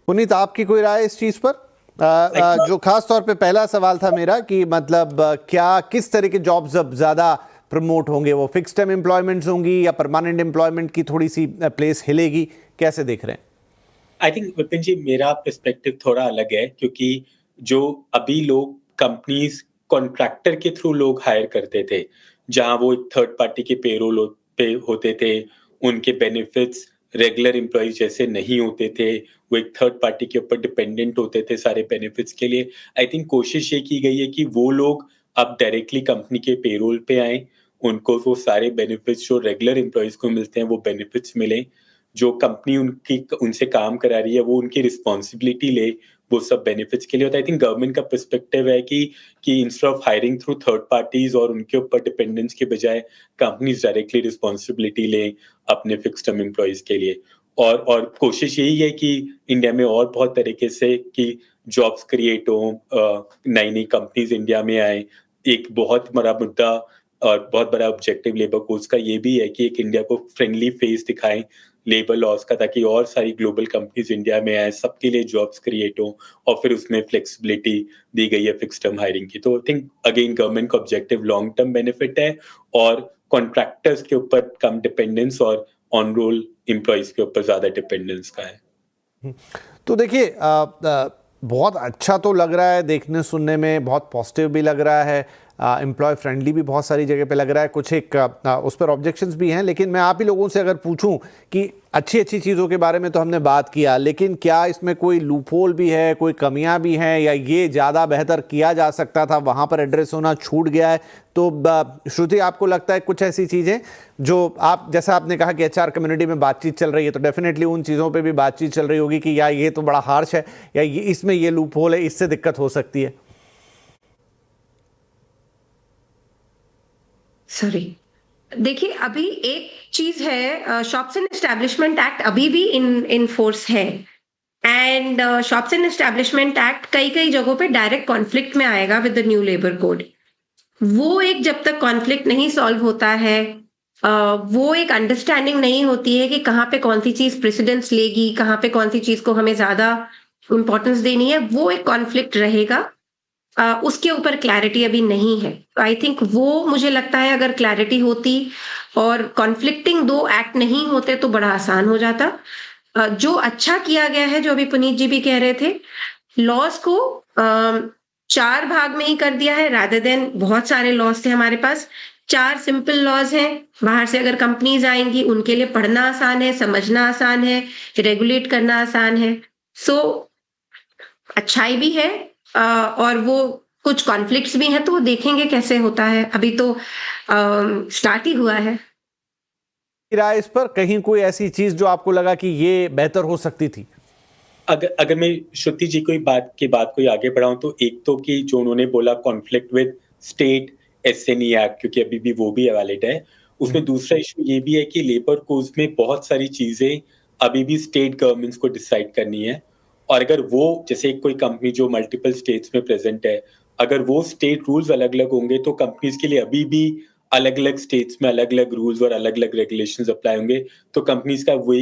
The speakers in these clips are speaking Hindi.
पुनीत, आपकी कोई राय इस चीज पर? जो खास तौर पे पहला सवाल था मेरा कि मतलब क्या किस तरह के जॉब्स अब ज्यादा प्रमोट होंगे, वो फिक्स टर्म एम्प्लॉयमेंट्स होंगी या परमानेंट एम्प्लॉयमेंट की थोड़ी सी प्लेस हिलेगी, कैसे देख रहे हैं? आई थिंक विपिन जी, मेरा पर्सपेक्टिव थोड़ा अलग है, क्योंकि जो अभी लोग कंपनीज कॉन्ट्रैक्टर के थ्रू लोग हायर करते थे, जहां वो एक थर्ड पार्टी के पेरोल पे होते थे, उनके बेनिफिट्स रेगुलर एम्प्लॉयज जैसे नहीं होते थे, वो एक थर्ड पार्टी के ऊपर डिपेंडेंट होते थे सारे बेनिफिट्स के लिए। आई थिंक कोशिश ये की गई है कि वो लोग अब डायरेक्टली कंपनी के पेरोल पे आए, उनको वो सारे बेनिफिट्स जो रेगुलर एम्प्लॉयज को मिलते हैं वो बेनिफिट्स मिले, जो कंपनी उनकी उनसे काम करा रही है वो उनकी रिस्पॉन्सिबिलिटी ले वो सब बेनिफिट्स के लिए होता है। आई थिंक गवर्नमेंट का पर्सपेक्टिव है कि instead of hiring through third parties और उनके ऊपर डिपेंडेंस के बजाय कंपनीज डायरेक्टली रिस्पॉन्सिबिलिटी लें अपने फिक्स टर्म एम्प्लॉयज के लिए। और कोशिश यही है कि इंडिया में और बहुत तरीके से कि जॉब्स क्रिएट हो, नई नई कंपनीज इंडिया में आए। एक बहुत बड़ा मुद्दा और बहुत बड़ा ऑब्जेक्टिव लेबर कोड्स का ये भी है कि एक इंडिया को फ्रेंडली फेस दिखाएं लेबर लॉज का, ताकि और सारी ग्लोबल कंपनीज इंडिया में आए, सबके लिए जॉब्स क्रिएट हो, और फिर उसमें फ्लेक्सिबिलिटी दी गई है फिक्स टर्म हायरिंग की। तो आई थिंक अगेन गवर्नमेंट का ऑब्जेक्टिव लॉन्ग टर्म बेनिफिट है और कॉन्ट्रैक्टर्स के ऊपर कम डिपेंडेंस और ऑन रोल एम्प्लॉयज के ऊपर ज्यादा डिपेंडेंस का है। तो देखिए, बहुत अच्छा तो लग रहा है, देखने सुनने में बहुत पॉजिटिव भी लग रहा है, एम्प्लॉय फ्रेंडली भी बहुत सारी जगह पे लग रहा है। कुछ एक उस पर ऑब्जेक्शंस भी हैं, लेकिन मैं आप ही लोगों से अगर पूछूं कि अच्छी अच्छी चीज़ों के बारे में तो हमने बात किया, लेकिन क्या इसमें कोई लूपहोल भी है, कोई कमियां भी हैं, या ये ज़्यादा बेहतर किया जा सकता था, वहाँ पर एड्रेस होना छूट गया है? तो श्रुति, आपको लगता है कुछ ऐसी चीज़ें जो आप, जैसा आपने कहा कि एचआर कम्युनिटी में बातचीत चल रही है, तो डेफिनेटली उन चीज़ों पर भी बातचीत चल रही होगी कि या ये तो बड़ा हार्श है, या ये इसमें ये लूपहोल है, इससे दिक्कत हो सकती है? सॉरी, देखिए, अभी एक चीज है, शॉप्स एंड एस्टैब्लिशमेंट एक्ट अभी भी इन फोर्स है, and shops and establishment act कई कई जगहों पे डायरेक्ट कॉन्फ्लिक्ट में आएगा with the new labour code. वो एक, जब तक कॉन्फ्लिक्ट नहीं सॉल्व होता है, वो एक अंडरस्टैंडिंग नहीं होती है कि कहाँ पे कौन सी चीज प्रेसिडेंस लेगी, कहाँ पे कौन सी चीज को हमें ज्यादा इंपॉर्टेंस देनी है, वो एक कॉन्फ्लिक्ट रहेगा। उसके ऊपर क्लैरिटी अभी नहीं है। आई थिंक वो, मुझे लगता है अगर क्लैरिटी होती और कॉन्फ्लिक्टिंग दो एक्ट नहीं होते तो बड़ा आसान हो जाता। जो अच्छा किया गया है, जो अभी पुनीत जी भी कह रहे थे, लॉज को 4 भाग में ही कर दिया है, रादर देन बहुत सारे लॉज थे हमारे पास। 4 सिंपल लॉज हैं। बाहर से अगर कंपनीज आएंगी उनके लिए पढ़ना आसान है, समझना आसान है, रेगुलेट करना आसान है। सो अच्छाई भी है, और वो कुछ कॉन्फ्लिक्ट्स भी हैं, तो वो देखेंगे कैसे होता है। अभी तो स्टार्ट ही हुआ है। राय इस पर, कहीं कोई ऐसी चीज जो आपको लगा कि ये बेहतर हो सकती थी? अगर मैं श्रुति जी की बात को आगे बढ़ाऊं, तो एक तो कि जो उन्होंने बोला कॉन्फ्लिक्ट विद स्टेट एसएनई एक्ट, क्योंकि अभी भी वो भी वैलिड है, उसमें दूसरा इशू ये भी है कि लेबर कोड्स में बहुत सारी चीजें अभी भी स्टेट गवर्नमेंट्स को डिसाइड करनी है। और अगर वो, जैसे कोई कंपनी जो मल्टीपल स्टेट्स में प्रेजेंट है, अगर वो स्टेट रूल्स अलग अलग होंगे तो कंपनीज के लिए अभी भी अलग अलग स्टेट्स में अलग अलग रूल्स और अलग अलग रेगुलेशंस अप्लाई होंगे। तो कंपनीज का वो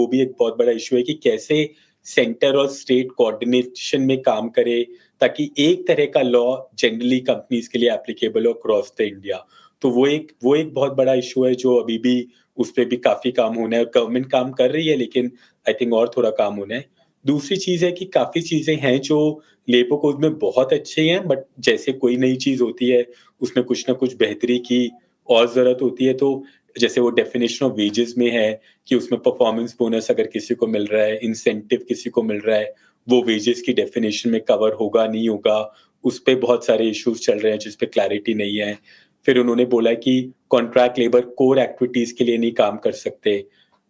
भी एक बहुत बड़ा इशू है कि कैसे सेंटर और स्टेट कोऑर्डिनेशन में काम करे, ताकि एक तरह का लॉ जनरली कंपनीज के लिए एप्लीकेबल हो अक्रॉस द इंडिया। तो वो एक बहुत बड़ा इशू है जो अभी भी, उस पर भी काफी काम होना है, और गवर्नमेंट काम कर रही है, लेकिन आई थिंक और थोड़ा काम होना है। दूसरी चीज है कि काफी चीजें हैं जो लेबर कोड में बहुत अच्छे हैं, बट जैसे कोई नई चीज होती है उसमें कुछ ना कुछ बेहतरी की और जरूरत होती है। तो जैसे वो डेफिनेशन ऑफ वेजेस में है कि उसमें परफॉर्मेंस बोनस अगर किसी को मिल रहा है, इंसेंटिव किसी को मिल रहा है, वो वेजेस की डेफिनेशन में कवर होगा नहीं होगा, उस पे बहुत सारे इश्यूज चल रहे हैं जिस पे क्लैरिटी नहीं है। फिर उन्होंने बोला कि कॉन्ट्रैक्ट लेबर कोर एक्टिविटीज के लिए नहीं काम कर सकते।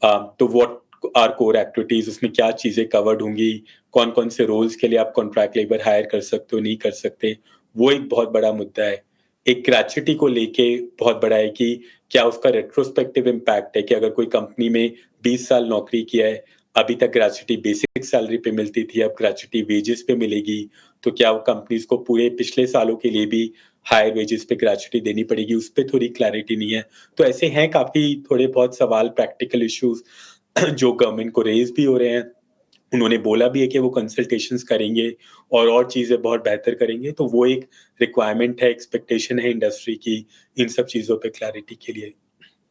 तो व्हाट आर कोर एक्टिविटीज, उसमें क्या चीजें कवर्ड होंगी, कौन कौन से रोल्स के लिए आप कॉन्ट्रैक्ट लेबर हायर कर सकते हो, नहीं कर सकते, वो एक बहुत बड़ा मुद्दा है। एक ग्रेच्युटी को लेके बहुत बड़ा है कि क्या उसका रेट्रोस्पेक्टिव इम्पैक्ट है कि अगर कोई कंपनी में 20 साल नौकरी किया है, अभी तक ग्रेच्युटी बेसिक सैलरी पे मिलती थी, अब ग्रेच्युटी वेजेस पे मिलेगी, तो क्या वो कंपनीज को पूरे पिछले सालों के लिए भी हायर वेजेस पे ग्रेच्युटी देनी पड़ेगी, उस पर थोड़ी क्लैरिटी नहीं है। तो ऐसे हैं काफी थोड़े बहुत सवाल, प्रैक्टिकल इश्यूज जो गवर्नमेंट को रेज भी हो रहे हैं, उन्होंने बोला भी है कि वो कंसल्टेशंस करेंगे और चीज़ें बहुत बेहतर करेंगे, तो वो एक रिक्वायरमेंट है, एक्सपेक्टेशन है इंडस्ट्री की इन सब चीज़ों पे क्लैरिटी के लिए।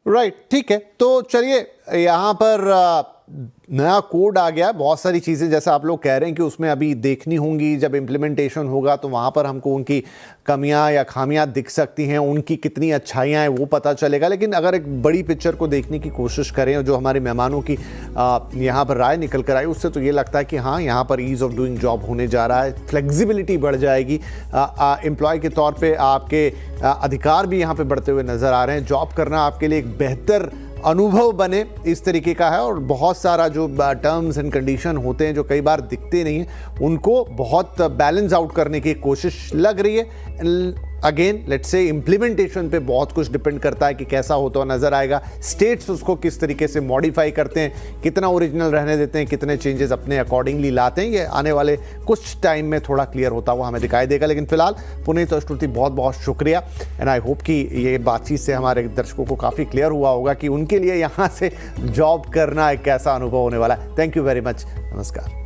राइट, ठीक है। तो चलिए, यहाँ पर नया कोड आ गया, बहुत सारी चीज़ें जैसा आप लोग कह रहे हैं कि उसमें अभी देखनी होंगी, जब इम्प्लीमेंटेशन होगा तो वहाँ पर हमको उनकी कमियां या खामियां दिख सकती हैं, उनकी कितनी अच्छाइयाँ हैं वो पता चलेगा। लेकिन अगर एक बड़ी पिक्चर को देखने की कोशिश करें और जो हमारे मेहमानों की यहाँ पर राय निकल कर आई, उससे तो ये लगता है कि हाँ, यहाँ पर ईज़ ऑफ डूइंग जॉब होने जा रहा है, फ्लेक्सिबिलिटी बढ़ जाएगी, एम्प्लॉय के तौर पर आपके अधिकार भी यहाँ पर बढ़ते हुए नज़र आ रहे हैं, जॉब करना आपके लिए एक बेहतर अनुभव बने इस तरीके का है। और बहुत सारा जो टर्म्स एंड कंडीशन होते हैं जो कई बार दिखते नहीं हैं, उनको बहुत बैलेंस आउट करने की कोशिश लग रही है। अगेन लेट्स से इम्प्लीमेंटेशन पे बहुत कुछ डिपेंड करता है कि कैसा होता हुआ नजर आएगा, स्टेट्स उसको किस तरीके से मॉडिफाई करते हैं, कितना ओरिजिनल रहने देते हैं, कितने चेंजेस अपने अकॉर्डिंगली लाते हैं, ये आने वाले कुछ टाइम में थोड़ा क्लियर होता हुआ हमें दिखाई देगा। लेकिन फिलहाल पुनीत और श्रुति, बहुत बहुत शुक्रिया, एंड आई होप कि ये बातचीत से हमारे दर्शकों को काफ़ी क्लियर हुआ होगा कि उनके लिए यहाँ से जॉब करना एक कैसा अनुभव होने वाला है। थैंक यू वेरी मच, नमस्कार।